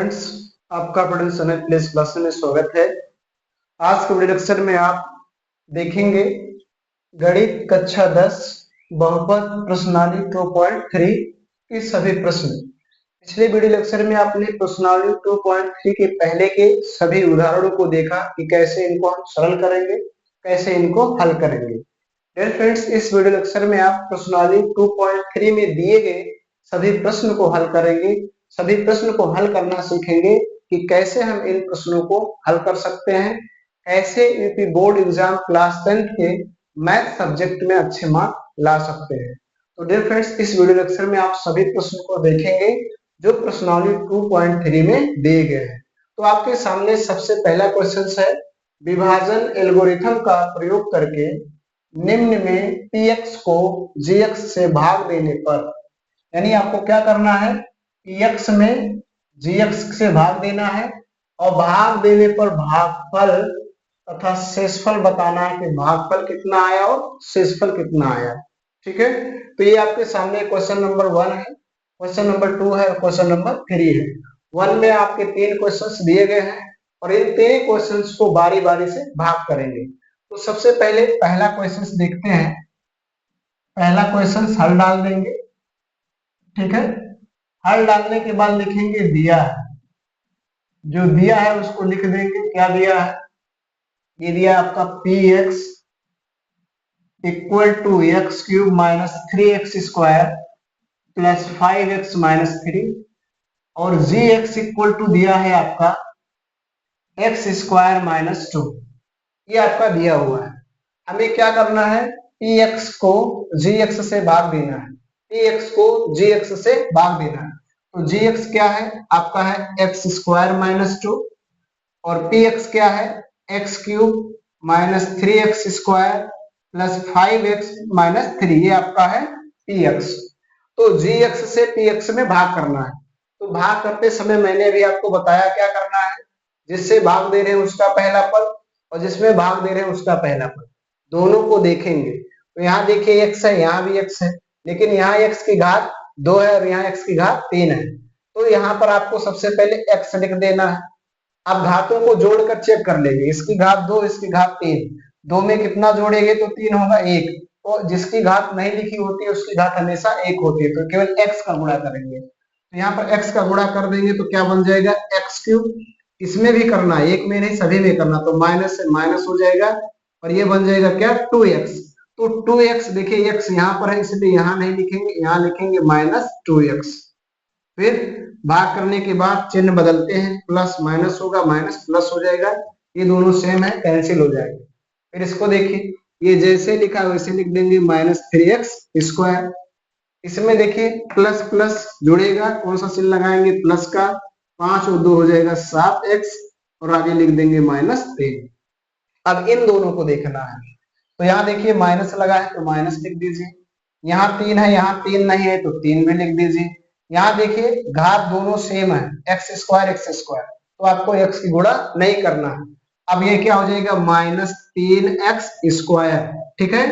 Friends, आपका पढ़ने समय प्लेस क्लास में स्वागत है। आज के वीडियो लेक्चर में आप देखेंगे गणित कक्षा 10 बहुपद प्रश्नावली 2.3 के सभी प्रश्न। पिछले वीडियो लेक्चर में आपने प्रश्नावली 2.3 के पहले के सभी उदाहरणों को देखा कि कैसे इनको हम सरल करेंगे, कैसे इनको हल करेंगे। डियर फ्रेंड्स, इस वीडियो लेक्चर में आप प्रश्नावली 2.3 में दिए गए सभी प्रश्न को हल करेंगे। सभी प्रश्न को हल करना सीखेंगे कि कैसे हम इन प्रश्नों को हल कर सकते हैं, कैसे यूपी बोर्ड एग्जाम क्लास 10 के मैथ सब्जेक्ट में अच्छे मार्क ला सकते हैं। तो डियर फ्रेंड्स, इस वीडियो लेक्चर में आप सभी प्रश्न को देखेंगे जो प्रश्नावली 2.3 में दिए गए हैं। तो आपके सामने सबसे पहला क्वेश्चन है, विभाजन एल्गोरिथम का प्रयोग करके निम्न में px को gx से भाग देने पर, यानी आपको क्या करना है, px में gx से भाग देना है और भाग देने पर भागफल तथा शेषफल बताना है कि भागफल कितना आया और शेषफल कितना आया। ठीक है, तो ये आपके सामने क्वेश्चन नंबर 1 है, क्वेश्चन नंबर 2 है, क्वेश्चन नंबर 3 है। 1 में आपके 3 क्वेश्चंस दिए गए हैं और इन 3 क्वेश्चंस को बारी बारी से भाग करेंगे। तो सबसे पहले पहला क्वेश्चन देखते हैं। पहला क्वेश्चन हल डाल देंगे। ठीक है, हल डालने के बाद लिखेंगे दिया है, जो दिया है उसको लिख देंगे। क्या दिया है, ये दिया आपका px equal to x cube minus 3x square plus 5x minus 3 और gx इक्वल टू दिया है आपका x स्क्वायर माइनस 2। ये आपका दिया हुआ है। हमें क्या करना है, px को gx से भाग देना है, px को gx से भाग देना है। तो gx क्या है आपका, है x स्क्वायर माइनस 2 और px क्या है x cube minus 3x square plus 5x minus 3, ये आपका है px। तो gx से px में भाग करना है। तो भाग करते समय मैंने भी आपको बताया क्या करना है, जिससे भाग दे रहे हैं उसका पहला पद और जिसमें भाग दे रहे हैं उसका पहला पद, दोनों को देखेंगे। तो यहाँ देखिए x है, यहाँ भी x है, लेकिन यहाँ x की घात 2 है और यहाँ x की घात 3 है। तो यहाँ पर आपको सबसे पहले x लिख देना है। अब घातों को जोड़कर चेक कर लेंगे, इसकी घात 2, इसकी घात 3, 2 में कितना जोड़ेंगे तो 3 होगा 1। तो जिसकी घात नहीं लिखी होती है उसकी घात हमेशा 1 होती है, तो केवल x का गुणा करेंगे। तो यहाँ पर x का गुणा कर देंगे तो क्या बन जाएगा, x क्यूब, इसमें भी करना है, एक में नहीं सभी में करना, तो माइनस से माइनस हो जाएगा और ये बन जाएगा क्या 2x। तो 2x देखिए x यहाँ पर है इसलिए यहाँ नहीं लिखेंगे, यहाँ लिखेंगे माइनस 2x। फिर भाग करने के बाद चिन्ह बदलते हैं, प्लस माइनस होगा, माइनस प्लस हो जाएगा, ये दोनों सेम है, कैंसिल हो जाएगा। फिर इसको देखिए, ये जैसे लिखा है वैसे लिख देंगे माइनस 3x स्क्वायर। इसमें देखिए प्लस प्लस जुड़ेगा, कौन सा चिन्ह लगाएंगे, प्लस का, 5 और 2 हो जाएगा 7x और आगे लिख देंगे माइनस 3। अब इन दोनों को देखना है, तो यहाँ देखिए माइनस लगा है तो माइनस लिख दीजिए, यहाँ 3 है, यहाँ 3 नहीं है तो 3 भी लिख दीजिए। यहाँ देखिए घात दोनों सेम है, एक्स स्क्वायर, तो आपको x की गुणा नहीं करना है। अब ये क्या हो जाएगा, माइनस 3x स्क्वायर। ठीक है,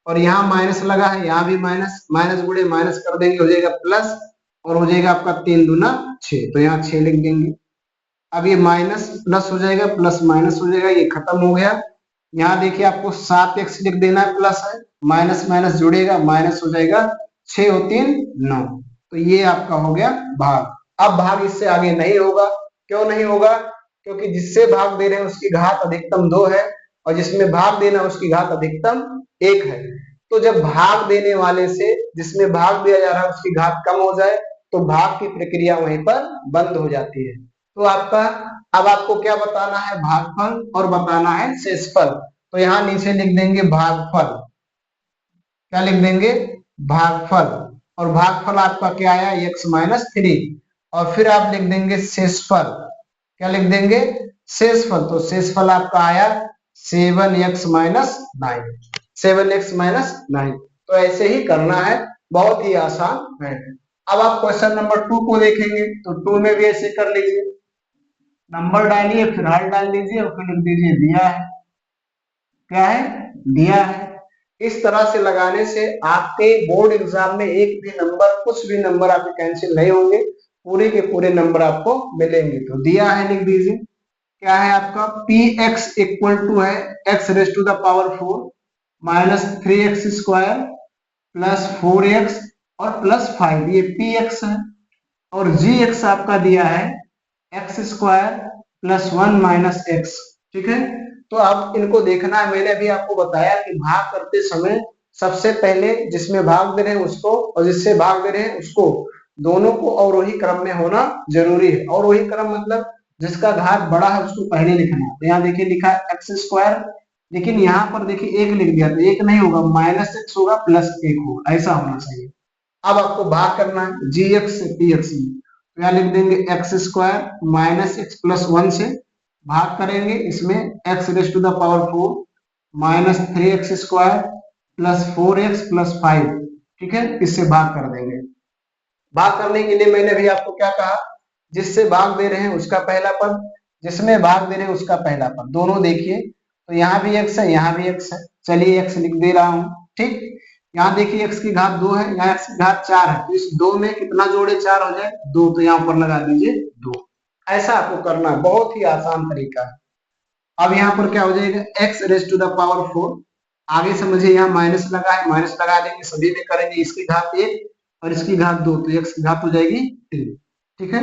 और यहाँ माइनस लगा है, यहाँ भी माइनस, माइनस गुणे माइनस कर देंगे, हो जाएगा प्लस और हो जाएगा आपका 3 दूना 6, तो यहाँ 6 लिख देंगे। अब ये माइनस प्लस हो जाएगा, प्लस माइनस हो जाएगा, ये खत्म हो गया। यहाँ देखिए आपको 7x लिख देना है, प्लस है, माइनस माइनस जुड़ेगा, माइनस हो जाएगा, 6 और 3 9, तो ये आपका हो गया भाग। अब भाग इससे आगे नहीं होगा, क्यों नहीं होगा, क्योंकि जिससे भाग दे रहे हैं उसकी घात अधिकतम 2 है और जिसमें भाग देना उसकी घात अधिकतम 1 है। तो जब भाग देने वाले से जिसमें भाग दिया जा रहा है उसकी घात कम हो जाए तो भाग की प्रक्रिया वहीं पर बंद हो जाती है। तो आपका अब आपको क्या बताना है, भागफल और बताना है शेषफल। तो यहाँ नीचे लिख देंगे भागफल, क्या लिख देंगे, भागफल, और भागफल आपका क्या आया, x माइनस 3, और फिर आप लिख देंगे शेषफल, क्या लिख देंगे, शेषफल। तो शेषफल आपका आया 7x माइनस 9, 7x माइनस 9। तो ऐसे ही करना है, बहुत ही आसान है। अब आप क्वेश्चन नंबर 2 को देखेंगे, तो 2 में भी ऐसे कर लीजिए, नंबर डालिए फिर हल डाल दीजिए और फिर लिख दीजिए दिया है, क्या है, दिया है। इस तरह से लगाने से आपके बोर्ड एग्जाम में एक भी नंबर, कुछ भी नंबर आपके कैंसिल नहीं होंगे, पूरे के पूरे नंबर आपको मिलेंगे। तो दिया है, लिख दीजिए क्या है आपका पी एक्स इक्वल टू है x raise to the power 4 minus 3x square plus 4x और प्लस 5, ये पी एक्स है। और जी एक्स आपका दिया है X square plus 1 minus x. ठीक है, तो आप इनको देखना है। मैंने अभी आपको बताया कि भाग करते समय सबसे पहले जिसमें भाग दे रहे हैं उसको और जिससे भाग दे रहे हैं उसको, दोनों को अवरोही क्रम में होना जरूरी है। अवरोही क्रम मतलब जिसका घात बड़ा है उसको पहले लिखना है। तो यहाँ देखिए लिखा है एक्स स्क्वायर, लेकिन यहाँ पर देखिए एक लिख दिया तो एक नहीं होगा, माइनस एक्स होगा प्लस एक होगा, ऐसा होना चाहिए। अब आपको भाग करना है जी एक्स से पी एक्स में, तो यहाँ लिख देंगे x square minus x plus 1 से भाग करेंगे इसमें x raise to the power 4 minus 3x square plus 4x plus 5। ठीक है, इससे भाग कर देंगे। भाग करने के लिए मैंने भी आपको क्या कहा, जिससे भाग दे रहे हैं उसका पहला पद, जिसमें भाग दे रहे हैं उसका पहला पद, दोनों देखिए। तो यहाँ भी x है, यहाँ भी x है, चलिए x लिख दे रहा हूँ। ठीक, यहाँ देखिए x की घात 2 है, यहाँ x की घात 4 है, तो इस 2 में कितना जोड़े 4 हो जाए 2, तो यहाँ पर लगा दीजिए 2। ऐसा आपको करना है, बहुत ही आसान तरीका है। अब यहाँ पर क्या हो जाएगा x raise to the power 4, आगे समझिए यहाँ माइनस लगा है, माइनस लगा देंगे, सभी में करेंगे, इसकी घात 1 और इसकी घात 2, तो x की घात हो जाएगी 3। ठीक है,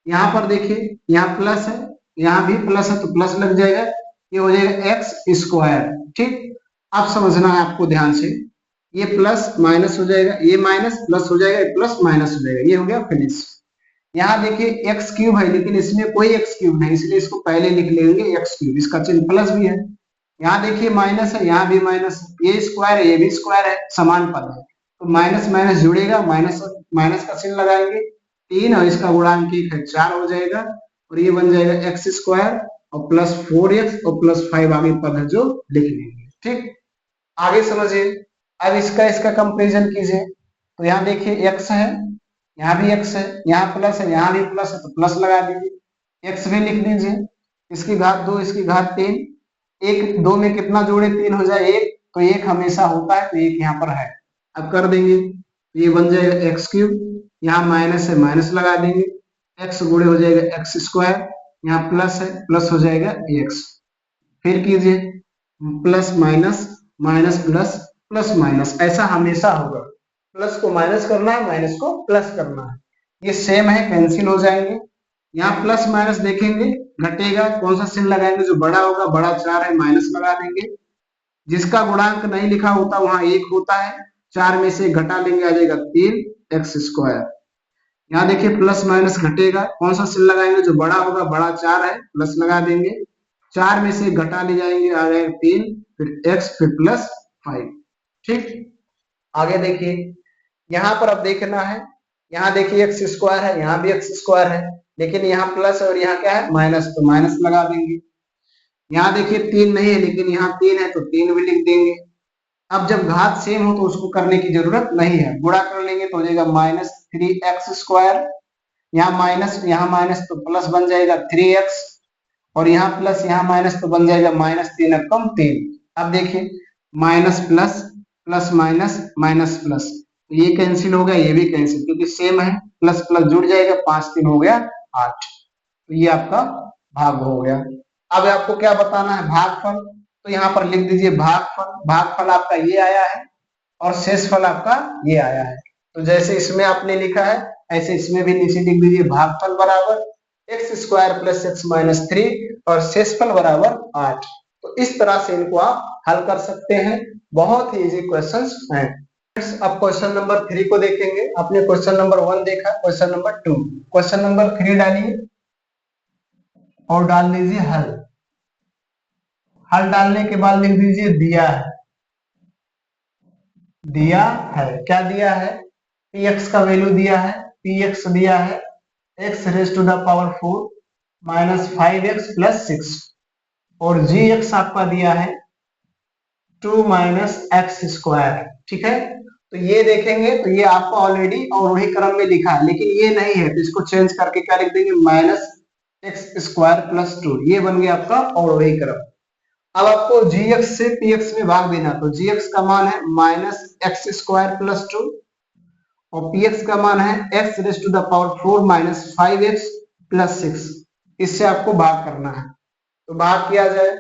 यहाँ पर देखिए यहाँ प्लस है, यहाँ भी प्लस है तो प्लस लग जाएगा, ये हो जाएगा एक्स स्क्वायर। ठीक, अब समझना है आपको ध्यान से, ये प्लस माइनस हो जाएगा, ये माइनस प्लस हो जाएगा, प्लस माइनस हो जाएगा, ये हो गया फिनिश। यहाँ देखिए एक्स क्यूब है लेकिन इसमें कोई एक्स क्यूब नहीं, इसलिए इसको पहले लिख लेंगे एक्स क्यूब, इसका चिन्ह प्लस भी है। यहाँ देखिए माइनस है, यहाँ भी माइनस है, ये स्क्वायर है ये भी स्क्वायर है, समान पद है, तो माइनस माइनस जुड़ेगा, माइनस माइनस का चिन्ह लगाएंगे, 3 और इसका गुणांक 1 है 4 हो जाएगा, और ये बन जाएगा एक्स स्क्वायर और प्लस 4x और प्लस 5 आगे पद है जो लिख लेंगे। ठीक, आगे समझिए। अब इसका कंपेरिजन कीजिए, तो यहाँ देखिए x है, यहाँ भी x है, यहाँ प्लस है, यहाँ भी प्लस है, तो प्लस लगा दीजिए, x भी लिख दीजिए, इसकी घात 2 इसकी घात 3, एक 2 में कितना जोड़े 3 हो जाए 1, तो 1 हमेशा होता है, तो 1 यहाँ पर है। अब कर देंगे तो ये बन जाएगा एक्स क्यूब, यहाँ माइनस है माइनस लगा देंगे, x गुणे हो जाएगा एक्स स्क्वायर, यहाँ प्लस है प्लस हो जाएगा x। फिर कीजिए plus minus minus plus plus minus, ऐसा हमेशा होगा, प्लस को माइनस करना है माइनस को प्लस करना है, ये सेम है कैंसिल हो जाएंगे। यहाँ प्लस माइनस देखेंगे घटेगा, कौन सा चिन्ह लगाएंगे जो बड़ा होगा, बड़ा 4 है माइनस लगा देंगे, जिसका गुणांक नहीं लिखा होता वहां 1 होता है, 4 में से घटा लेंगे आ जाएगा 3 एक्स स्क्वायर। यहाँ देखिए प्लस माइनस घटेगा, कौन सा चिन्ह लगाएंगे जो बड़ा होगा, बड़ा 4 है प्लस लगा देंगे, 4 में से घटा ले जाएंगे आ जाएगा 3, फिर x फिर प्लस 5। ठीक, आगे देखिए यहाँ पर अब देखना है, यहाँ देखिए एक्स स्क्वायर है, यहाँ भी एक्स स्क्वायर है, लेकिन यहाँ प्लस है और यहाँ क्या है माइनस, तो माइनस लगा देंगे। यहाँ देखिए 3 नहीं है लेकिन यहाँ 3 है तो 3 भी लिख देंगे। अब जब घात सेम हो तो उसको करने की जरूरत नहीं है, गुणा कर लेंगे तो हो जाएगा माइनस 3x स्क्वायर, यहाँ माइनस तो प्लस बन जाएगा 3x, और यहाँ प्लस यहाँ माइनस तो बन जाएगा माइनस 3 कम 3। अब देखिए minus plus plus minus minus plus, ये कैंसिल हो गया, ये भी कैंसिल, क्योंकि सेम है, प्लस प्लस जुड़ जाएगा, 5 3 हो गया 8, तो ये आपका भाग हो गया। अब आपको क्या बताना है भागफल, तो यहाँ पर लिख दीजिए भागफल, भागफल आपका ये आया है और शेषफल आपका ये आया है, तो जैसे इसमें आपने लिखा है ऐसे इसमें भी नीचे लिख दीजिए भागफल बराबर x square plus x minus 3 और शेषफल बराबर 8। तो इस तरह से इनको आप हल कर सकते हैं, बहुत ही इजी क्वेश्चंस हैं। अब क्वेश्चन नंबर 3 को देखेंगे, आपने क्वेश्चन नंबर 1 देखा, क्वेश्चन नंबर 2, क्वेश्चन नंबर 3 डालिए और डाल दीजिए हल। हल डालने के बाद लिख दीजिए दिया है, दिया है क्या दिया है, px का वैल्यू दिया है, px दिया है x raise to the power 4 minus 5x plus 6, और gx आपका दिया है 2 माइनस एक्स स्क्वायर। ठीक है, तो ये देखेंगे तो ये आपको ऑलरेडी और वही क्रम में लिखा है, लेकिन ये नहीं है तो इसको चेंज करके क्या लिख देंगे माइनस एक्स स्क्वायर प्लस 2, ये बन गया आपका और वही क्रम। अब आपको gx से px में भाग देना, तो gx का मान है माइनस एक्स स्क्वायर प्लस 2 और पी एक्स का मान है x raise to the power 4 minus 5x plus 6। इससे आपको भाग करना है, तो भाग किया जाए।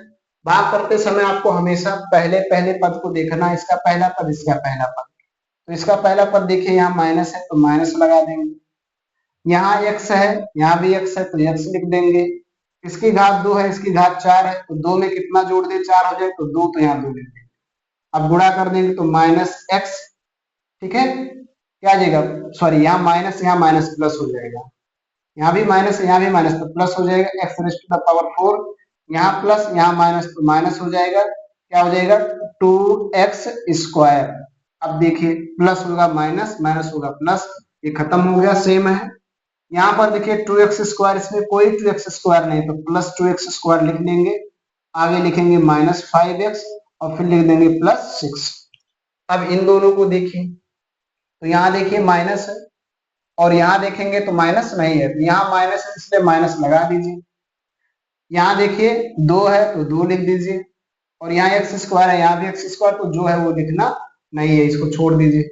भाग करते समय आपको हमेशा पहले पहले पद को देखना है, इसका पहला पद, इसका पहला पद। तो इसका पहला पद देखिए यहाँ माइनस है तो माइनस लगा देंगे, यहाँ x है, यहाँ भी x है तो x लिख देंगे। इसकी घात 2 है, इसकी घात 4 है, तो 2 में कितना जोड़ दे 4 हो जाए, तो 2, तो यहाँ 2 लिख देंगे। अब गुणा कर देंगे तो माइनस x, ठीक है, क्या आ जाएगा, सॉरी यहाँ माइनस प्लस हो जाएगा, यहाँ भी माइनस यहाँ भी माइनस, तो प्लस हो जाएगा x raise to the power 4, यहाँ प्लस यहाँ माइनस, तो माइनस हो जाएगा, क्या हो जाएगा 2x स्क्वायर। अब देखिए प्लस होगा माइनस, माइनस होगा प्लस, ये खत्म हो गया, सेम है। यहाँ पर देखिए 2x स्क्वायर, इसमें कोई 2x स्क्वायर नहीं, तो प्लस 2x स्क्वायर लिख लेंगे, आगे लिखेंगे माइनस 5x और फिर लिख देंगे प्लस 6। अब इन दोनों को देखिए, तो यहाँ देखिए माइनस है और यहाँ देखेंगे तो माइनस नहीं है, तो यहाँ माइनस है इसलिए माइनस लगा दीजिए। यहाँ देखिए 2 है तो 2 लिख दीजिए, और यहाँ एक्स स्क्वायर है, यहाँ भी एक्स स्क्वायर, तो जो है वो लिखना नहीं है, इसको छोड़ दीजिए।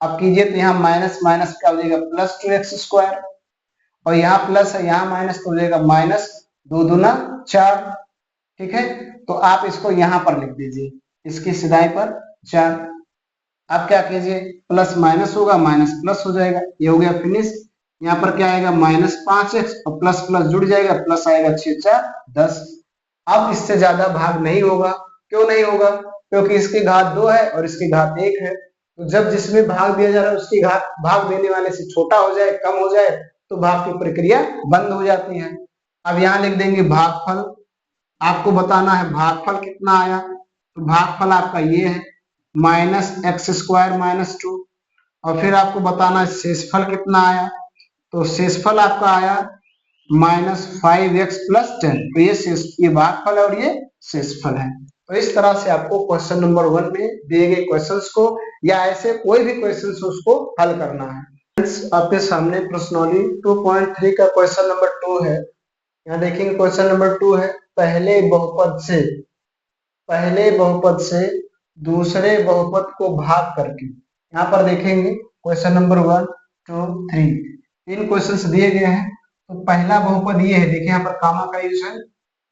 अब कीजिए तो यहाँ माइनस माइनस क्या हो जाएगा प्लस 2x स्क्वायर, और यहाँ प्लस है, यहाँ माइनस, तो हो जाएगा माइनस 2 दूना 4, ठीक है। तो आप इसको यहाँ पर लिख दीजिए, इसकी सिधाई पर 4। अब क्या कीजिए, प्लस माइनस होगा, माइनस प्लस हो जाएगा, ये हो गया फिनिश। यहाँ पर क्या आएगा माइनस 5x और प्लस प्लस जुड़ जाएगा, प्लस आएगा 6 4 10। अब इससे ज्यादा भाग नहीं होगा, क्यों नहीं होगा, क्योंकि इसकी घात 2 है और इसकी घात 1 है, तो जब जिसमें भाग दिया जा रहा है उसकी घात भाग देने वाले से छोटा हो जाए, कम हो जाए, तो भाग की प्रक्रिया बंद हो जाती है। अब यहाँ लिख देंगे भागफल, आपको बताना है भागफल कितना आया, तो भागफल आपका ये है माइनस एक्स स्क्वायर माइनस 2, और फिर आपको बताना है शेषफल कितना आया, तो शेषफल आपका आया माइनस 5x प्लस 10। तो ये भागफल है और ये शेषफल है। तो इस तरह से आपको क्वेश्चन नंबर 1 में दिए गए क्वेश्चंस को या ऐसे कोई भी क्वेश्चंस उसको हल करना है। आपके सामने प्रश्नोली 2.3 का क्वेश्चन नंबर 2 है। यहाँ देखेंगे क्वेश्चन नंबर 2 है, पहले बहुपद से दूसरे बहुपद को भाग करके। यहाँ पर देखेंगे क्वेश्चन नंबर 1 2 3 तीन क्वेश्चंस दिए गए हैं। तो पहला बहुपद ये है, देखिए यहाँ पर कामा का यूज है,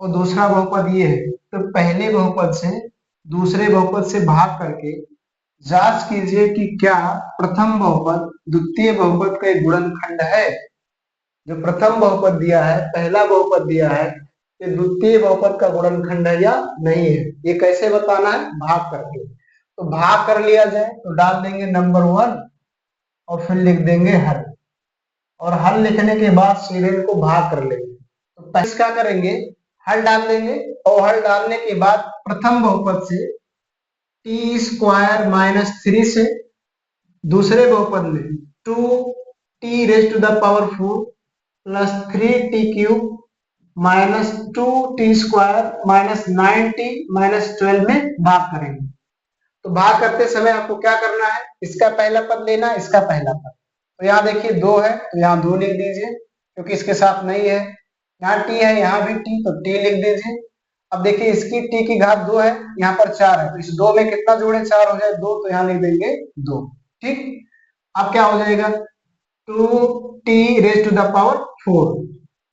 और दूसरा बहुपद ये है। तो पहले बहुपद से दूसरे बहुपद से भाग करके जांच कीजिए कि क्या प्रथम बहुपद द्वितीय बहुपद का एक गुणनखंड है। जो प्रथम बहुपद दिया है, पहला बहुपद दिया है, ये द्वितीय बहुपद का गुणनखंड है या नहीं है, ये कैसे बताना है, भाग करके। तो भाग कर लिया जाए तो डाल देंगे नंबर 1 और फिर लिख देंगे हल, और हल लिखने के बाद सीधे इनको भाग कर लेंगे। तो पहले क्या करेंगे, हल डाल देंगे, और हल डालने के बाद प्रथम बहुपद से टी स्क्वायर माइनस 3 से दूसरे बहुपद में 2t raise to the power 4 plus 3t cube minus 2t square minus 9t minus 12 में भाग करेंगे। तो भाग करते समय आपको क्या करना है, इसका पहला पद लेना है, इसका पहला पद। तो यहाँ देखिए 2 है तो यहाँ 2 लिख दीजिए, क्योंकि इसके साथ नहीं है। यहाँ t है, यहाँ भी t, तो t लिख दीजिए। अब देखिए इसकी t की घात 2 है, यहाँ पर 4 है, तो इस 2 में कितना जोड़े 4 हो जाए 2, तो यहाँ लिख देंगे 2, ठीक। अब क्या हो जाएगा 2t raise to the power 4,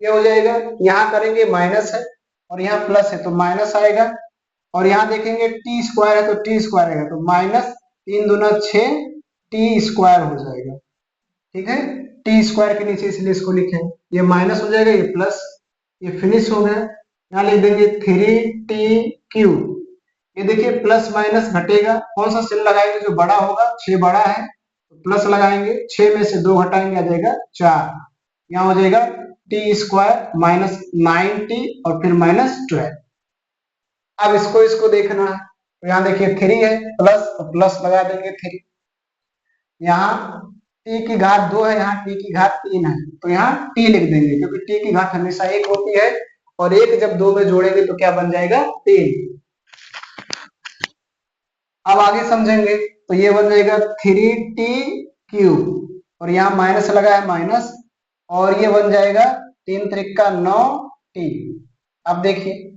ये हो जाएगा। यहाँ करेंगे माइनस है और यहाँ प्लस है तो माइनस आएगा, और यहाँ देखेंगे टी स्क्वायर है तो टी स्क्वायर आएगा, तो माइनस 3 दूना 6 टी स्क्वायर हो जाएगा, ठीक है। टी स्क्वायर के नीचे इसलिए इसको लिखे, ये माइनस हो जाएगा, ये प्लस, ये फिनिश हो गया। यहाँ लिख देंगे 3t क्यूब, ये देखिए प्लस माइनस घटेगा, कौन सा चिन्ह लगाएंगे, जो बड़ा होगा, 6 बड़ा है तो प्लस लगाएंगे, 6 में से 2 घटाएंगे आ जाएगा 4, यहाँ हो जाएगा टी स्क्वायर माइनस 9t और फिर माइनस 12। अब इसको देखना है, तो यहाँ देखिए 3 है प्लस, तो प्लस लगा देंगे 3। यहाँ t की घात 2 है, यहाँ t की घात 3 है, तो यहाँ t लिख देंगे, क्योंकि t की घात हमेशा 1 होती है, और 1 जब 2 में जोड़ेंगे तो क्या बन जाएगा 3। अब आगे समझेंगे, तो ये बन जाएगा 3t क्यूब, और यहाँ माइनस लगा है माइनस, और ये बन जाएगा 3 त्रिका 9t। अब देखिए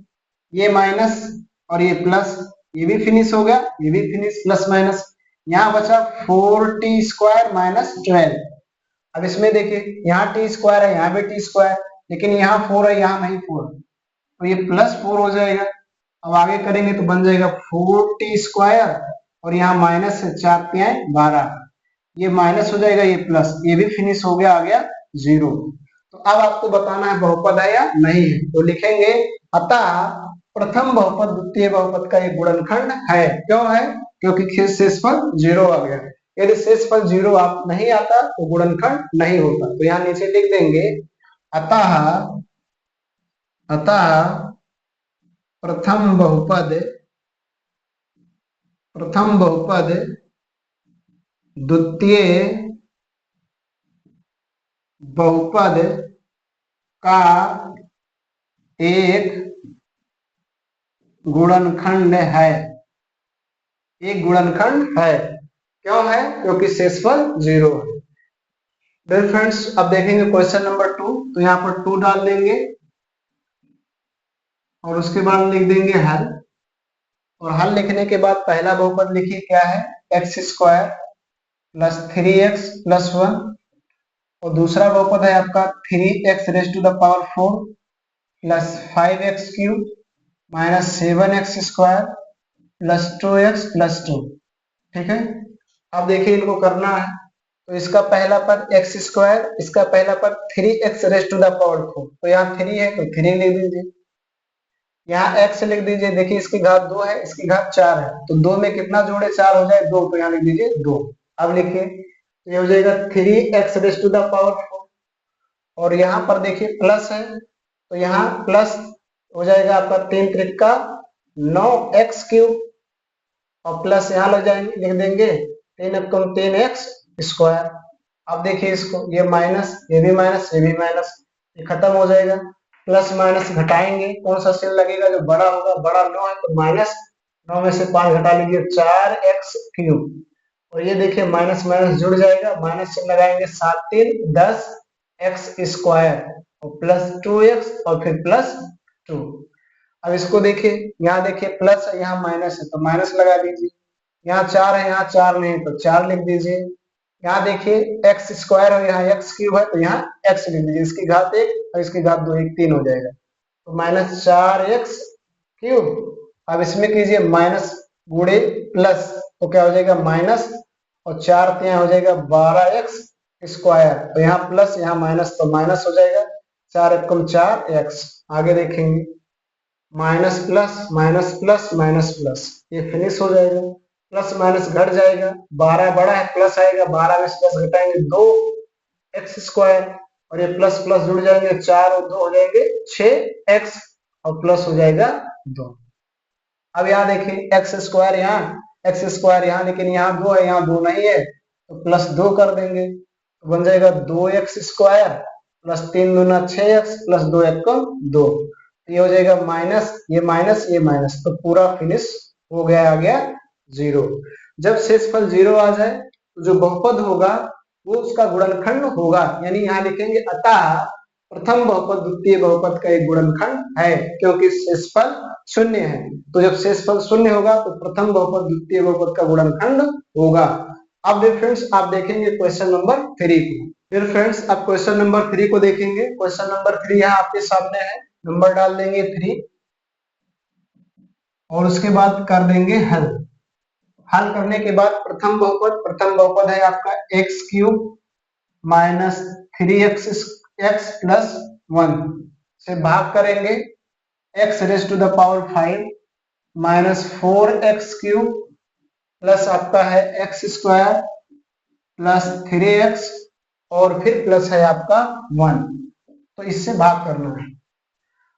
ये माइनस और ये प्लस, ये भी फिनिश हो गया, ये भी फिनिश, प्लस माइनस। यहाँ बचा 4t² माइनस 12। अब इसमें देखिए यहाँ t² है, यहाँ भी t², लेकिन यहाँ 4 है, यहाँ नहीं 4, तो ये +4 हो जाएगा। अब आगे करेंगे तो बन जाएगा 4t² और यहाँ माइनस है, 4 तियां 12, ये माइनस हो जाएगा, ये प्लस, ये भी फिनिश हो गया, आ गया 0। तो अब आपको बताना है बहुपद है या नहीं है, तो लिखेंगे अतः प्रथम बहुपद द्वितीय बहुपद का एक गुणनखंड है। क्यों है? क्योंकि शेषफल 0 आ गया। यदि शेषफल 0 आप नहीं आता तो गुणनखंड नहीं होता। तो यहाँ नीचे लिख देंगे अतः प्रथम बहुपद द्वितीय बहुपद का एक गुणनखंड है। एक गुणनखंड है। क्यों है? क्योंकि शेषफल 0 है। डियर फ्रेंड्स, अब देखेंगे क्वेश्चन नंबर 2। तो यहाँ पर 2 डाल देंगे और उसके बाद लिख देंगे हल। और हल लिखने के बाद पहला बहुपद लिखिए क्या है, x² प्लस 3x प्लस 1, और दूसरा बहुपद है आपका 3x⁴ plus 5x³ minus 7x² plus 2x plus 2। ठीक है, अब देखिए इनको करना है। तो इसका पहला पद x², इसका पहला पद 3x⁴ तो यहाँ 3 है तो 3 लिख दीजिए, यहाँ x लिख दीजिए। देखिए इसकी घात 2 है, इसकी घात 4 है, तो 2 में कितना जोड़े 4 हो जाए 2, तो यहाँ लिख दीजिए 2। अब लिखिए ये हो जाएगा 3x⁴ और यहाँ पर देखिए प्लस है, तो यहाँ प्लस हो जाएगा आपका 3 त्रिका 9x³ और प्लस यहाँ लग जाएंगे, लिख देंगे 3 3x²। अब देखिए इसको, ये माइनस, ये भी माइनस, ये भी माइनस, ये खत्म हो जाएगा। प्लस माइनस घटाएंगे, कौन सा चिन्ह लगेगा जो बड़ा होगा, बड़ा 9 है तो माइनस 9 में से 5 घटा लीजिए 4x³ और ये देखिए माइनस माइनस जुड़ जाएगा, माइनस चिन्ह लगाएंगे 7 3 10x² और प्लस 2x और फिर प्लस 2। अब इसको देखिए, यहाँ देखिए प्लस है, यहाँ माइनस है तो माइनस लगा दीजिए, यहाँ 4 है, यहाँ 4 नहीं तो 4 लिख दीजिए। यहाँ देखिए x² है, यहाँ x³ है तो यहाँ x लिख दीजिए, इसकी घात 1 और इसकी घात 2, 1 3 हो जाएगा, तो माइनस 4x³। अब इसमें कीजिए माइनस गुणे प्लस, तो क्या हो जाएगा माइनस और 4 तिहाई हो जाएगा 12x², तो यहाँ प्लस यहाँ माइनस तो माइनस हो जाएगा, 4 एकम 4x। आगे देखेंगे minus plus minus plus minus plus, ये फिनिश हो जाएगा, प्लस माइनस घट जाएगा, 12 बड़ा है प्लस आएगा, 12 में से 10 घटाएंगे 2x² और ये प्लस प्लस जुड़ जाएंगे, 4 और 2 हो जाएंगे 6x और प्लस हो जाएगा 2। अब यहाँ देखिए x² यहाँ, लेकिन यहाँ 2 है, यहाँ 2 नहीं है तो प्लस 2 कर देंगे, तो बन जाएगा 2x² प्लस 3 दूना 6x प्लस 2 एकम 2, ये हो जाएगा माइनस, ये माइनस, तो पूरा फिनिश हो गया, आ गया 0। जब शेषफल 0 आ जाए तो जो बहुपद होगा वो उसका गुणनखंड होगा, यानी यहाँ लिखेंगे अतः प्रथम बहुपद द्वितीय बहुपद का एक गुणनखंड है, क्योंकि शेषफल 0 है। तो जब शेषफल 0 होगा तो प्रथम बहुपद द्वितीय बहुपद का गुणनखंड होगा। अब फ्रेंड्स आप देखेंगे क्वेश्चन नंबर 3 को। फिर फ्रेंड्स अब क्वेश्चन नंबर 3 को देखेंगे। क्वेश्चन नंबर 3 यहाँ आपके सामने है, नंबर डाल देंगे 3 और उसके बाद कर देंगे हल। हल करने के बाद प्रथम बहुपद है आपका x³ माइनस 3x प्लस 1 से भाग करेंगे x⁵ माइनस 4x³ प्लस आपका है x² प्लस 3x और फिर प्लस है आपका 1, तो इससे भाग करना है।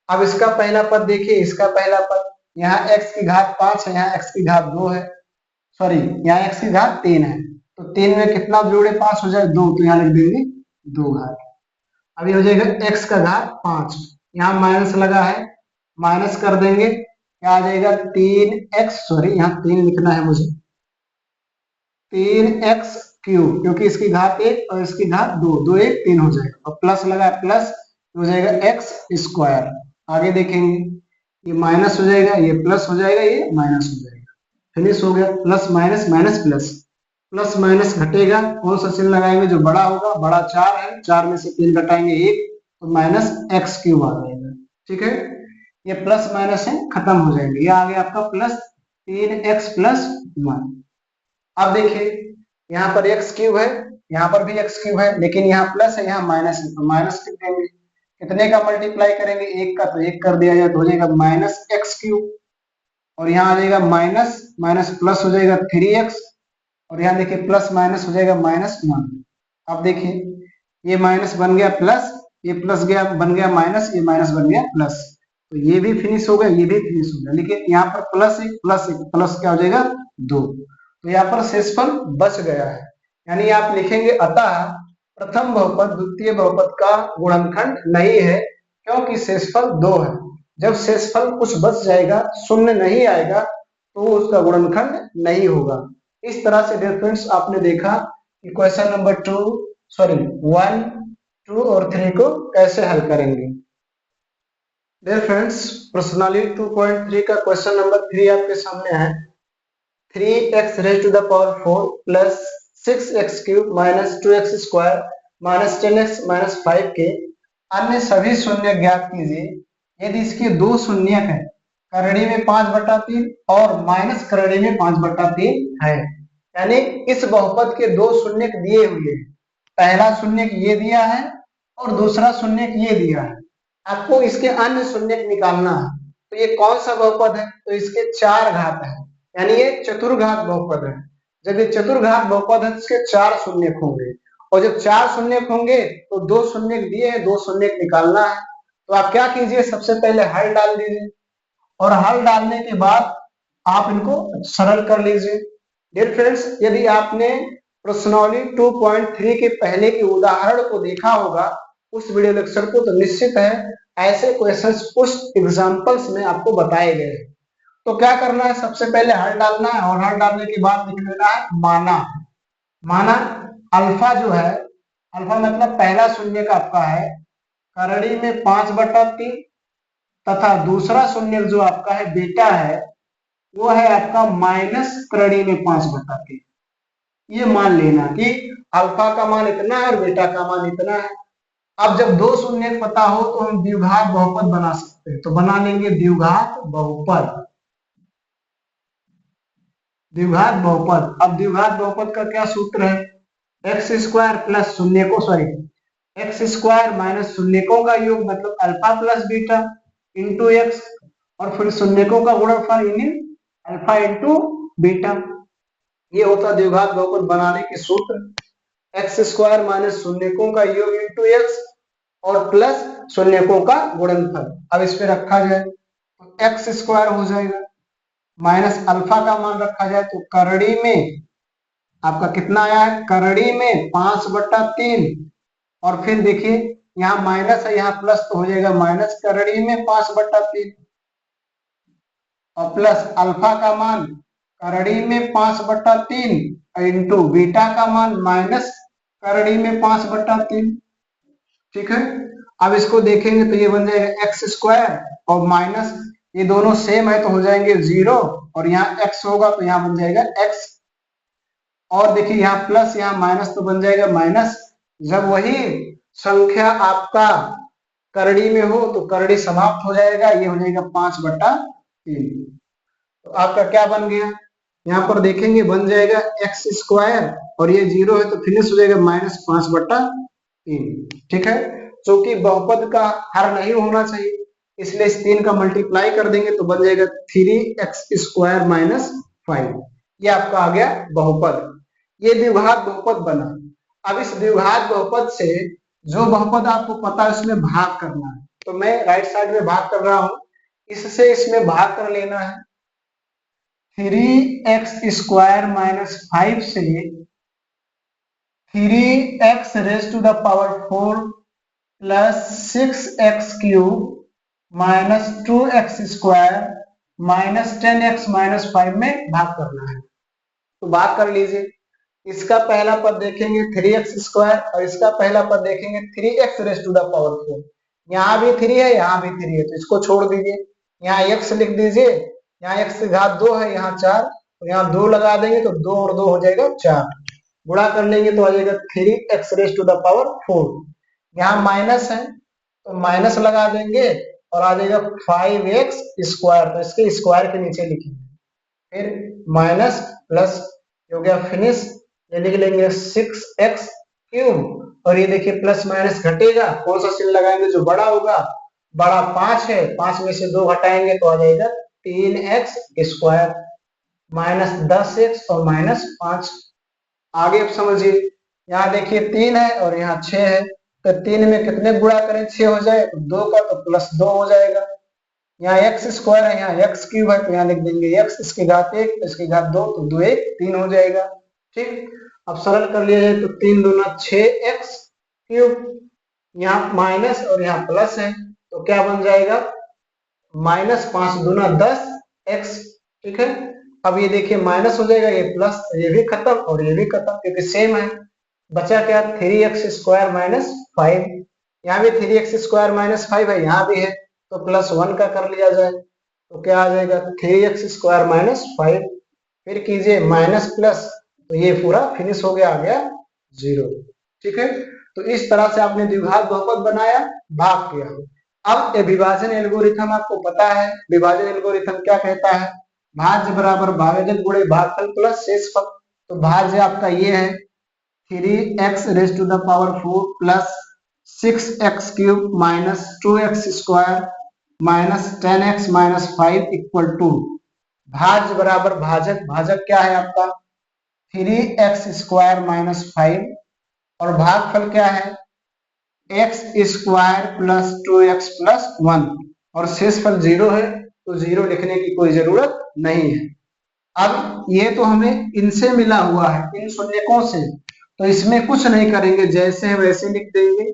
अब इसका पहला पद देखिए, इसका पहला पद यहाँ x की घात 5 है, यहाँ x की घात 2 है, सॉरी यहाँ x की घात 3 है, तो 3 में कितना जोड़े 5 हो जाए 2, तो यहाँ लिख देंगे 2 घात। अभी हो जाएगा x का घात 5, यहाँ माइनस लगा है, माइनस कर देंगे, क्या आ जाएगा 3x, सॉरी यहाँ 3 लिखना है मुझे, 3x³ क्योंकि इसकी घात 1 और इसकी घात 2, 2 1 3 हो जाएगा, और प्लस लगा प्लस हो जाएगा x²। आगे देखेंगे ये माइनस हो जाएगा, ये प्लस हो जाएगा, ये माइनस हो जाएगा, फिनिश हो गया, plus minus minus plus, plus minus घटेगा, कौन सा चिन्ह लगाएंगे जो बड़ा होगा, बड़ा 4 है, 4 में से 3 घटाएंगे 1, तो माइनस एक्स क्यूब आ जाएगा। ठीक है, ये प्लस माइनस है, खत्म हो जाएंगे, ये आ गया आपका प्लस 3x प्लस 1। अब देखिए यहाँ पर एक्स क्यूब है, यहाँ पर भी एक्स क्यूब है, लेकिन यहाँ प्लस है, यहाँ माइनस है, तो माइनस लिख देंगे। कितने का मल्टीप्लाई करेंगे, एक का, तो एक कर दिया जाए तो हो जाएगा माइनस एक्स क्यूब, और यहाँ आ जाएगा माइनस माइनस प्लस हो जाएगा 3x, और यहाँ देखिए प्लस माइनस हो जाएगा -1। अब देखिए ये माइनस बन गया प्लस, ये प्लस गया बन गया माइनस, ये माइनस बन गया प्लस, तो ये भी फिनिश हो गया, ये भी फिनिश हो गया, लेकिन यहाँ पर प्लस एक प्लस क्या हो जाएगा 2, तो यहाँ पर शेषफल बच गया है। यानी आप लिखेंगे अतः प्रथम बहुपद द्वितीय बहुपद का गुणनखंड नहीं है, क्योंकि शेषफल 2 है। जब शेषफल कुछ बच जाएगा, शून्य नहीं आएगा, तो उसका गुणनखंड नहीं होगा। इस तरह से डियर फ्रेंड्स आपने देखा कि क्वेश्चन नंबर 1, 2 और 3 को कैसे हल करेंगे। डियर फ्रेंड्स, प्रश्नावली 2.3 का क्वेश्चन नंबर 3 आपके सामने है। 3x raised to the power 4 plus 6x cube minus 2x square minus 10x minus 5 के अन्य सभी शून्य ज्ञात कीजिए। यदि इसके दो शून्यक है, करड़ी में 5/3 और माइनस करड़ी में 5/3 है, यानी इस बहुपद के दो शून्यक दिए हुए हैं, पहला शून्यक ये दिया है और दूसरा शून्यक ये दिया है, आपको इसके अन्य शून्यक निकालना है। तो ये कौन सा बहुपद है, तो इसके 4 घात है, यानी ये चतुर्घात बहुपद है। जब ये चतुर्घात बहुपद है तो इसके 4 शून्यक होंगे, और जब 4 शून्यक होंगे तो दो शून्यक दिए हैं, दो शून्यक निकालना है। तो आप क्या कीजिए, सबसे पहले हल डाल दीजिए, और हल डालने के बाद आप इनको सरल कर लीजिए। डियर फ्रेंड्स, यदि आपने प्रश्नावली 2.3 के पहले के उदाहरण को देखा होगा उस वीडियो लेक्चर को, तो निश्चित है ऐसे क्वेश्चंस उस एग्जांपल्स में आपको बताए गए हैं। तो क्या करना है, सबसे पहले हल डालना है, और हल डालने के बाद लिख लेना है माना अल्फा जो है, अल्फा मतलब पहला शून्य का आपका है करड़ी में 5/3 तथा दूसरा शून्य जो आपका है बीटा है वो है आपका माइनस करड़ी में 5/3। ये मान लेना कि अल्फा का मान इतना है और बीटा का मान इतना है। अब जब दो शून्य पता हो तो हम द्विघात बहुपद बना सकते हैं, तो बना लेंगे द्विघात बहुपद। द्विघात बहुपद, अब द्विघात बहुपद का क्या सूत्र है, एक्स स्क्वायर प्लस शून्यकों एक्स स्क्वायर माइनस शून्यकों का योग मतलब alpha plus beta into X, और फिर शून्यकों का गुणनफल अल्फा इंटू बीटा। ये होता द्विघात बहुपद बनाने के सूत्र, एक्स स्क्वायर माइनस शून्यकों का योग इंटू एक्स और प्लस शून्यकों का गुणनफल। अब इस पे रखा जाए तो एक्स स्क्वायर हो जाएगा, माइनस अल्फा का मान रखा जाए तो करड़ी में आपका कितना आया है, करड़ी में 5/3, और फिर देखिए यहाँ माइनस है यहाँ प्लस, तो हो जाएगा माइनस करड़ी में 5/3 और प्लस अल्फा का मान करड़ी में 5/3 इंटू बीटा का मान माइनस करड़ी में 5/3। ठीक है, अब इसको देखेंगे तो ये बन जाएगा एक्स स्क्वायर और माइनस, ये दोनों सेम है तो हो जाएंगे 0, और यहाँ एक्स होगा तो यहाँ बन जाएगा एक्स, और देखिए यहाँ प्लस यहाँ माइनस तो बन जाएगा माइनस। जब वही संख्या आपका करड़ी में हो तो करड़ी समाप्त हो जाएगा, ये हो जाएगा 5/3। तो आपका क्या बन गया, यहाँ पर देखेंगे बन जाएगा एक्स स्क्वायर और ये 0 है तो फिनिश हो जाएगा -5/3। ठीक है, क्योंकि बहुपद का हर नहीं होना चाहिए इसलिए इस 3 का मल्टीप्लाई कर देंगे तो बन जाएगा 3x स्क्वायर माइनस 5। ये आपका आ गया बहुपद, ये द्विघात बहुपद बना। अब इस द्विघात बहुपद से जो बहुपद आपको पता है उसमें भाग करना है, तो मैं राइट साइड में भाग कर रहा हूं, इससे इसमें भाग कर लेना है। 3x स्क्वायर माइनस 5 से 3x raise to the power 4 plus 6x cube minus 2x square minus 10x minus 5 में भाग करना है। तो भाग कर लीजिए, इसका पहला पद देखेंगे 3x स्क्वायर और इसका पहला पद देखेंगे 3x raise to the power 4। यहाँ भी 3 है यहाँ भी 3 है तो इसको छोड़ दीजिए, यहाँ x लिख दीजिए, यहाँ x की घात 2 है यहाँ 4, तो यहाँ 2 लगा देंगे तो 2 और 2 हो जाएगा 4, गुणा कर लेंगे तो आ जाएगा 3x raise to the power 4। यहाँ माइनस है तो माइनस लगा देंगे और आ जाएगा 5x स्क्वायर, तो इसके स्क्वायर के नीचे लिखेंगे, फिर माइनस प्लस हो गया फिनिश, ये लिख लेंगे 6x क्यूब, और ये देखिए प्लस माइनस घटेगा, कौन सा चिन्ह लगाएंगे जो बड़ा होगा, बड़ा 5 है, 5 में से 2 हटाएंगे तो आ जाएगा 3x स्क्वायर माइनस 10x और माइनस 5। आगे आप समझिए, यहाँ देखिए 3 है और यहाँ 6 है, तो 3 में कितने गुणा करें 6 हो जाए, तो 2 का तो प्लस 2 हो जाएगा। यहाँ एक्स स्क्वायर है, यहाँ एक्स क्यूब है, तो यहाँ लिख देंगे एक्स, इसकी घात 1 तो इसकी घात 2, तो 2 1 3 हो जाएगा। ठीक, अब सरल कर लिया जाए तो 3 दूना 6x क्यूब, यहाँ माइनस और यहाँ प्लस है तो क्या बन जाएगा, माइनस 5 दूना 10x। ठीक है, अब ये देखिए माइनस हो जाएगा, ये प्लस, ये भी खत्म और ये भी खत्म क्योंकि सेम है। बचा क्या, 3x स्क्वायर माइनस 5, यहाँ भी 3x स्क्वायर माइनस 5 है, यहाँ भी है, तो प्लस 1 का कर लिया जाए तो क्या आ जाएगा 3x स्क्वायर माइनस 5, फिर कीजिए माइनस प्लस, तो ये पूरा फिनिश हो गया, आ गया 0। ठीक है, तो इस तरह से आपने द्विघात बहुपद बनाया, भाग किया। अब विभाजन एल्गोरिथम आपको पता है, विभाजन एल्गोरिथम क्या कहता है, भाज्य बराबर भाज्य गुणे भागफल प्लस शेषफल। तो भाज्य आपका ये है 3x raise to the power 4 plus 6x cube minus 2x square minus 10x minus 5 equal to भाज्य बराबर भाजक, भाजक क्या है आपका 3x स्क्वायर माइनस 5 और भागफल क्या है x square plus 2x plus 1 और शेषफल 0 है, तो 0 लिखने की कोई जरूरत नहीं है। अब ये तो हमें इनसे मिला हुआ है, इन शून्यकों से, तो इसमें कुछ नहीं करेंगे, जैसे है वैसे लिख देंगे।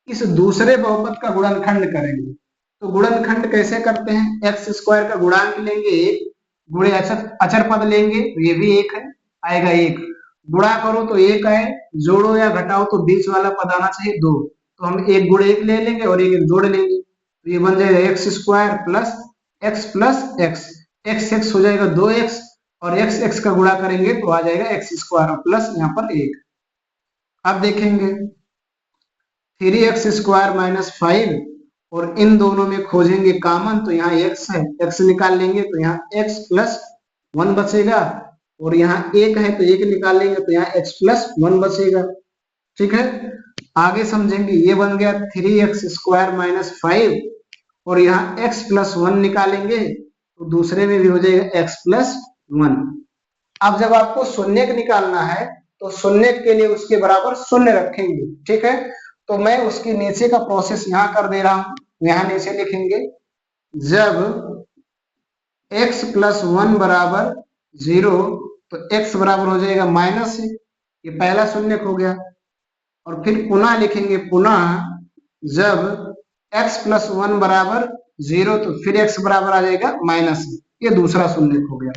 इस दूसरे बहुपद का गुणनखंड करेंगे, तो गुणनखंड कैसे करते हैं, एक्स स्क्वायर का गुणांक लेंगे 1 गुणे अचर पद लेंगे, तो ये भी 1 है, आएगा 1, गुणा करो तो 1 आए, जोड़ो या घटाओ तो बीच वाला पद आना चाहिए 2, तो हम 1 गुणे 1 ले लेंगे और 1 जोड़ लेंगे, तो ये बन जाएगा x square plus x, x x हो जाएगा 2x और एक्स एक्स का गुणा करेंगे तो आ जाएगा एक्स स्क्वायर प्लस यहाँ पर 1। अब देखेंगे 3x स्क्वायर माइनस 5 और इन दोनों में खोजेंगे कॉमन, तो यहाँ x है, x निकाल लेंगे तो यहाँ x प्लस 1 बचेगा, और यहाँ 1 है तो 1 निकाल लेंगे तो यहाँ x प्लस 1 बचेगा। ठीक है, आगे समझेंगे, ये बन गया 3x स्क्वायर माइनस 5 और यहाँ x प्लस 1 निकालेंगे तो दूसरे में भी हो जाएगा x प्लस 1। अब जब आपको शून्य निकालना है तो शून्य के लिए उसके बराबर शून्य रखेंगे। ठीक है, तो मैं उसके नीचे का प्रोसेस यहाँ कर दे रहा हूं, यहाँ नीचे लिखेंगे जब x प्लस 1 बराबर 0 तो x बराबर हो जाएगा माइनस, ये पहला शून्य हो गया, और फिर पुनः लिखेंगे पुनः जब x प्लस 1 बराबर 0 तो फिर x बराबर आ जाएगा माइनस, ये दूसरा शून्य हो गया।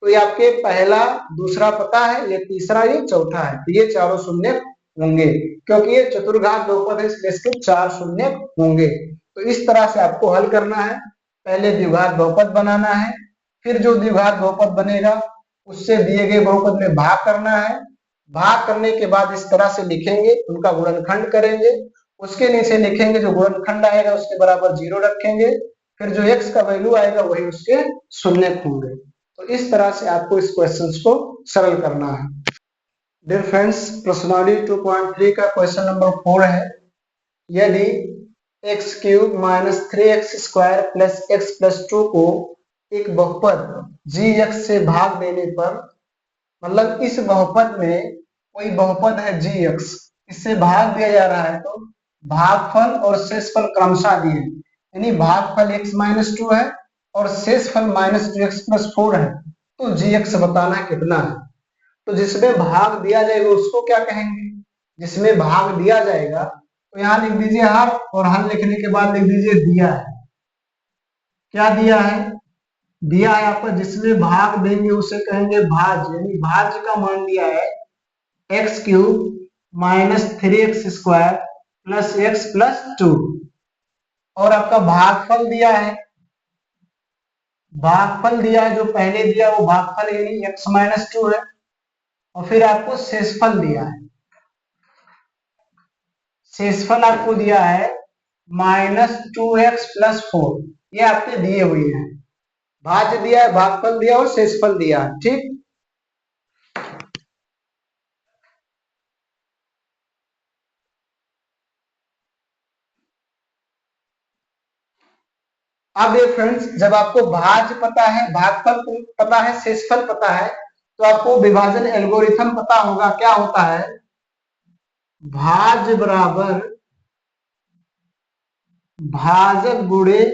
तो ये आपके पहला दूसरा पता है, ये तीसरा ये चौथा है, तो ये चारों शून्य होंगे क्योंकि ये चतुर्घात बहुपद है, इसलिए इसके 4 शून्य होंगे। तो इस तरह से आपको हल करना है, पहले द्विघात बहुपद बनाना है, फिर जो द्विघात बहुपद बनेगा उससे दिए गए बहुपद में भाग करना है, भाग करने के बाद इस तरह से लिखेंगे, उनका गुणनखंड करेंगे, उसके नीचे लिखेंगे जो गुणनखंड आएगा उसके बराबर 0 रखेंगे, फिर जो x का वैल्यू आएगा वही उसके शून्य होंगे। तो इस तरह से आपको इस क्वेश्चन को सरल करना है। डियर फ्रेंड्स, प्रश्नावली 2.3 का क्वेश्चन नंबर 4 है, यदि x cube minus 3x square plus x plus 2 को एक बहुपद gx से भाग देने पर, मतलब इस बहुपद में कोई बहुपद है gx, इससे भाग दिया जा रहा है, तो भागफल और शेषफल क्रमशः दिए, यानी भागफल x माइनस 2 है और शेषफल माइनस 2x प्लस 4 है, तो gx बताना कितना है। तो जिसमें भाग दिया जाएगा उसको क्या कहेंगे, जिसमें भाग दिया जाएगा तो यहाँ लिख दीजिए हर, और हर लिखने के बाद लिख दीजिए दिया है। क्या दिया है, दिया है आपका, जिसमें भाग देंगे उसे कहेंगे भाज्य, यानी भाज्य का मान दिया है x cube minus 3x square plus x plus 2, और आपका भागफल दिया है भागफल दिया है, जो पहले दिया वो भागफल यानी x-2 है, और फिर आपको शेषफल दिया है, शेषफल आपको दिया है -2x+4, ये आपके दिए हुए हैं। भाज्य दिया है, भागफल दिया और शेषफल दिया है, ठीक। अब ये फ्रेंड्स, जब आपको भाज्य पता है, भागफल पता है, शेषफल पता है, तो आपको विभाजन एल्गोरिथम पता होगा। क्या होता है, भाज्य बराबर भाजक गुणे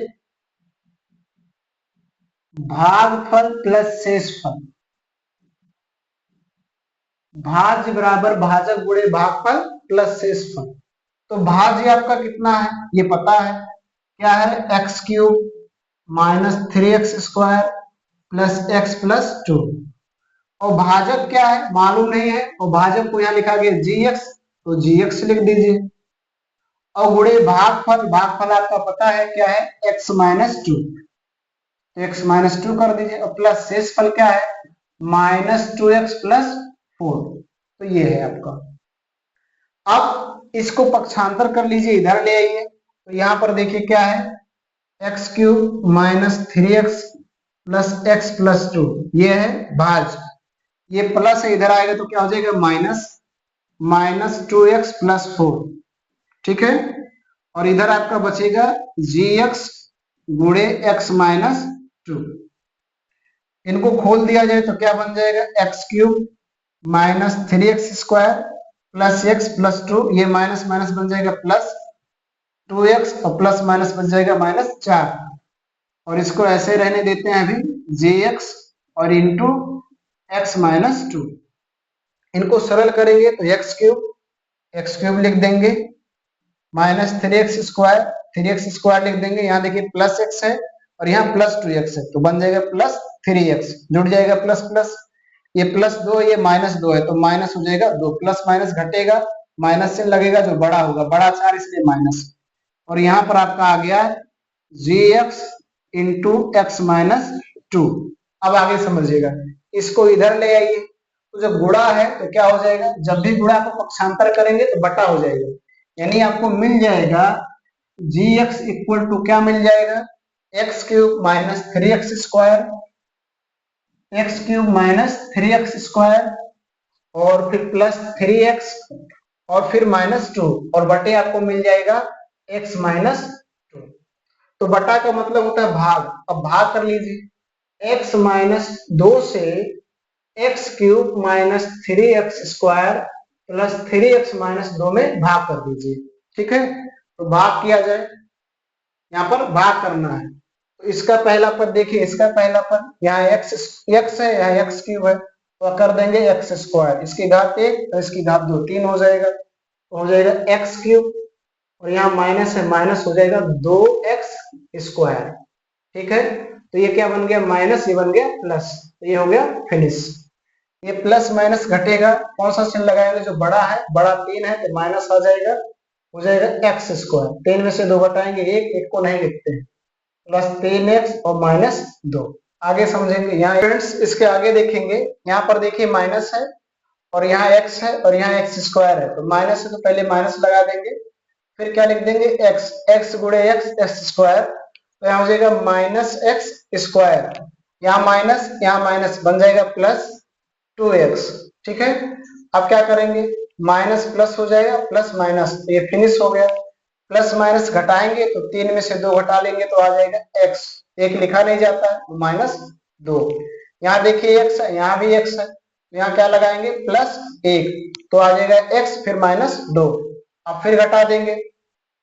भागफल प्लस शेषफल। भाज्य बराबर भाजक गुणे भागफल प्लस शेषफल। तो भाज्य आपका कितना है ये पता है, क्या है, x³ -3x² plus x plus 2। और भाजक क्या है मालूम नहीं है, और भाजक को यहाँ लिखा गया gx, तो gx लिख दीजिए। और गुणे भागफल, भागफल आपका पता है क्या है, x-2, तो x-2 कर दीजिए। और प्लस शेषफल क्या है, -2x+4, तो ये है आपका। अब इसको पक्षांतर कर लीजिए, इधर ले आइए, तो यहां पर देखिए क्या है, x³ -3x plus x plus 2, ये है भाज्य। ये प्लस है, इधर आएगा तो क्या हो जाएगा, -2x+4, ठीक है। और इधर आपका बचेगा gx गुणे x-2। इनको खोल दिया जाए तो क्या बन जाएगा, x³ -3x² plus x plus 2, ये माइनस माइनस बन जाएगा प्लस 2x, और प्लस माइनस बन जाएगा -4। और इसको ऐसे रहने देते हैं अभी, jx और इंटू x-2। इनको सरल करेंगे तो x³ लिख देंगे, -3x², 3x² लिख देंगे, यहाँ देखिए प्लस x है और यहाँ प्लस 2x है, तो बन जाएगा प्लस 3x, जुड़ जाएगा प्लस प्लस, ये प्लस 2 ये -2 है, तो माइनस हो जाएगा 2, प्लस माइनस घटेगा, माइनस से लगेगा जो बड़ा होगा, बड़ा 4 इसलिए माइनस। और यहाँ पर आपका आ गया gx इंटू x-2। अब आगे समझिएगा, इसको इधर ले आइए, तो जब गुणा है तो क्या हो जाएगा, जब भी गुणा को पक्षांतर करेंगे तो बटा हो जाएगा, यानी आपको मिल जाएगा gx इक्वल टू क्या मिल जाएगा, x³ -3x² और फिर प्लस 3x और फिर -2, और बटे आपको मिल जाएगा x-2। तो बटा का मतलब होता है भाग, अब भाग कर लीजिए, x-2 से x³ -3x² प्लस 3x-2 में भाग कर दीजिए, ठीक है। तो भाग किया जाए, यहाँ पर भाग करना है, तो इसका पहला पद देखिए, इसका पहला पद यहाँ x है, यहाँ x³ है, तो कर देंगे x², इसकी घात 1 तो इसकी घात 2, 3 हो जाएगा, तो हो जाएगा x³, और यहाँ माइनस है, माइनस हो जाएगा 2x², ठीक है। तो ये क्या बन गया माइनस, ये बन गया प्लस, तो ये हो गया फिनिश। ये प्लस माइनस घटेगा, कौन सा चिन्ह लगाएंगे, जो बड़ा है, बड़ा 3 है तो माइनस आ जाएगा, हो जाएगा x², 3 में से 2 घटाएंगे 1, 1 को नहीं लिखते हैं, प्लस 3x और -2। आगे समझेंगे, यहाँ फ्रेंड्स इसके आगे देखेंगे, यहाँ पर देखिए माइनस है और यहाँ x है और यहाँ x² है, तो माइनस है तो पहले माइनस लगा देंगे, फिर क्या लिख देंगे x गुणे x² तो यहाँ हो जाएगा -x², यहाँ माइनस बन जाएगा प्लस 2x, ठीक है। अब क्या करेंगे, माइनस प्लस हो जाएगा, प्लस माइनस, तो ये फिनिश हो गया। प्लस माइनस घटाएंगे तो 3 में से 2 घटा लेंगे तो आ जाएगा x, 1 लिखा नहीं जाता है, तो -2। यहाँ देखिए x है, यहाँ भी x है, तो यहाँ क्या लगाएंगे, प्लस 1, तो आ जाएगा x फिर -2। अब फिर घटा देंगे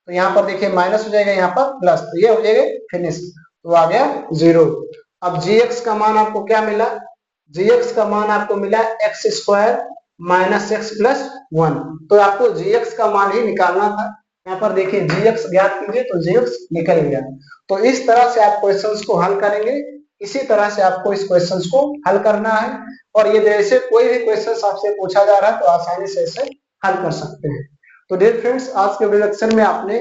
तो यहाँ पर देखिए माइनस हो जाएगा, यहाँ पर प्लस, तो ये हो जाएगा फिनिश, तो आ गया 0। अब gx का मान आपको क्या मिला, gx का मान आपको मिला x² -x प्लस 1, तो आपको gx का मान ही निकालना था। यहाँ पर देखिए gx ज्ञात कीजिए तो gx निकल गया। तो इस तरह से आप क्वेश्चंस को हल करेंगे, इसी तरह से आपको इस क्वेश्चंस को हल करना है, और ये जैसे कोई भी क्वेश्चंस आपसे पूछा जा रहा है तो आसानी से इसे हल कर सकते हैं। तो डियर फ्रेंड्स, आज के वीडियो लेक्चर में आपने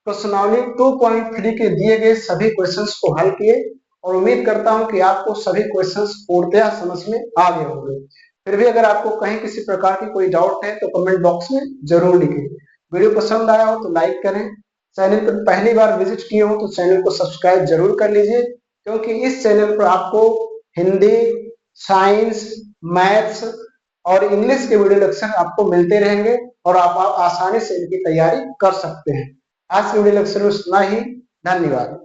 प्रश्नावली 2.3 के दिए गए सभी क्वेश्चंस को हल किए, और उम्मीद करता हूं कि आपको सभी क्वेश्चंस पूर्णतया समझ में आ गए होंगे। फिर भी अगर आपको कहीं किसी प्रकार की कोई डाउट है तो कमेंट बॉक्स में जरूर लिखें। वीडियो पसंद आया हो तो लाइक करें, चैनल पर पहली बार विजिट किए हो तो चैनल को सब्सक्राइब जरूर कर लीजिए, क्योंकि इस चैनल पर आपको हिंदी, साइंस, मैथ्स और इंग्लिश के वीडियो लेक्चर आपको मिलते रहेंगे और आप आसानी से इनकी तैयारी कर सकते हैं। आज के वीडियो लेक्चर में इतना ही। धन्यवाद।